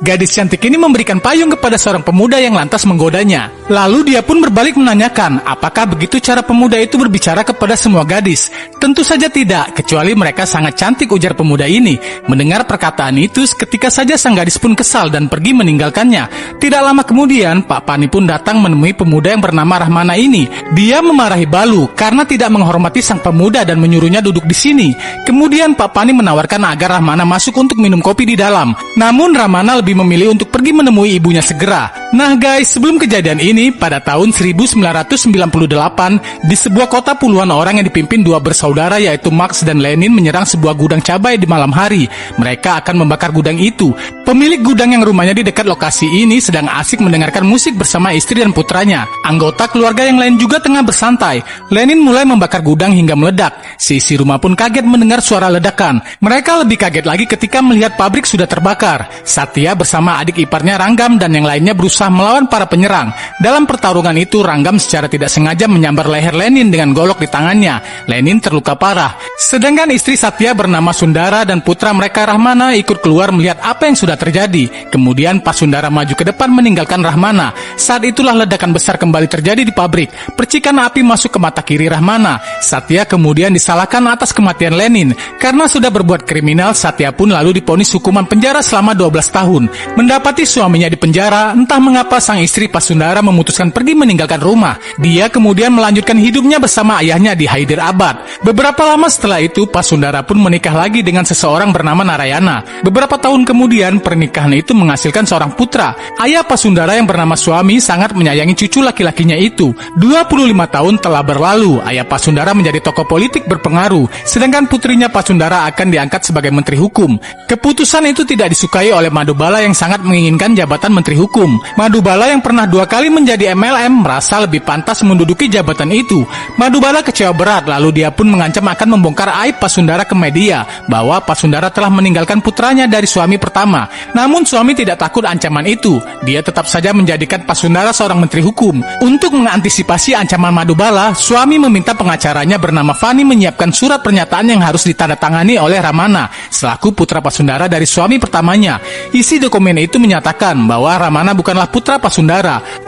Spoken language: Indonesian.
Gadis cantik ini memberikan payung kepada seorang pemuda yang lantas menggodanya. Lalu dia pun berbalik menanyakan, apakah begitu cara pemuda itu berbicara kepada semua gadis? Tentu saja tidak, kecuali mereka sangat cantik, ujar pemuda ini. Mendengar perkataan itu, seketika saja sang gadis pun kesal dan pergi meninggalkannya. Tidak lama kemudian, Pak Pani pun datang menemui pemuda yang bernama Rahmana ini. Dia memarahi Balu karena tidak menghormati sang pemuda dan menyuruhnya duduk di sini. Kemudian Pak Pani menawarkan agar Rahmana masuk untuk minum kopi di dalam. Namun Rahmana lebih memilih untuk pergi menemui ibunya segera. Nah guys, sebelum kejadian ini, pada tahun 1998, di sebuah kota puluhan orang yang dipimpin dua bersaudara yaitu Marx dan Lenin menyerang sebuah gudang cabai di malam hari. Mereka akan membakar gudang itu. Pemilik gudang yang rumahnya di dekat lokasi ini sedang asik mendengarkan musik bersama istri dan putranya. Anggota keluarga yang lain juga tengah bersantai. Lenin mulai membakar gudang hingga meledak. Si isi rumah pun kaget mendengar suara ledakan. Mereka lebih kaget lagi ketika melihat pabrik sudah terbakar. Satya bersama adik iparnya Ranggam dan yang lainnya berusaha melawan para penyerang. Dalam pertarungan itu, Ranggam secara tidak sengaja menyambar leher Lenin dengan golok di tangannya. Lenin terluka parah. Sedangkan istri Satya bernama Sundara dan putra mereka Rahmana ikut keluar melihat apa yang sudah terjadi. Kemudian Pak Sundara maju ke depan meninggalkan Rahmana. Saat itulah ledakan besar kembali terjadi di pabrik. Percikan api masuk ke mata kiri Rahmana. Satya kemudian disalahkan atas kematian Lenin. Karena sudah berbuat kriminal, Satya pun lalu divonis hukuman penjara selama 12 tahun. Mendapati suaminya di penjara, entah mengapa sang istri Pak Sundara memutuskan pergi meninggalkan rumah. Dia kemudian melanjutkan hidupnya bersama ayahnya di Hyderabad. Beberapa lama setelah itu, Pak Sundara pun menikah lagi dengan seseorang bernama Narayana. Beberapa tahun kemudian, pernikahan itu menghasilkan seorang putra. Ayah Pak Sundara yang bernama Suami sangat menyayangi cucu laki-lakinya itu. 25 tahun telah berlalu, ayah Pak Sundara menjadi tokoh politik berpengaruh, sedangkan putrinya Pak Sundara akan diangkat sebagai Menteri Hukum. Keputusan itu tidak disukai oleh Madubala yang sangat menginginkan jabatan Menteri Hukum. Madubala yang pernah 2 kali menjadi MLM merasa lebih pantas menduduki jabatan itu. Madubala kecewa berat, lalu dia pun mengancam akan membongkar aib Pak Sundara ke media bahwa Pak Sundara telah meninggalkan putranya dari suami pertama. Namun Suami tidak takut ancaman itu. Dia tetap saja menjadikan Pak Sundara seorang Menteri Hukum. Untuk mengantisipasi ancaman Madubala, Suami meminta pengacaranya bernama Fani menyiapkan surat pernyataan yang harus ditandatangani oleh Ramana selaku putra Pak Sundara dari suami pertamanya. Isi dokumen itu menyatakan bahwa Ramana bukanlah putra Pak Sundara.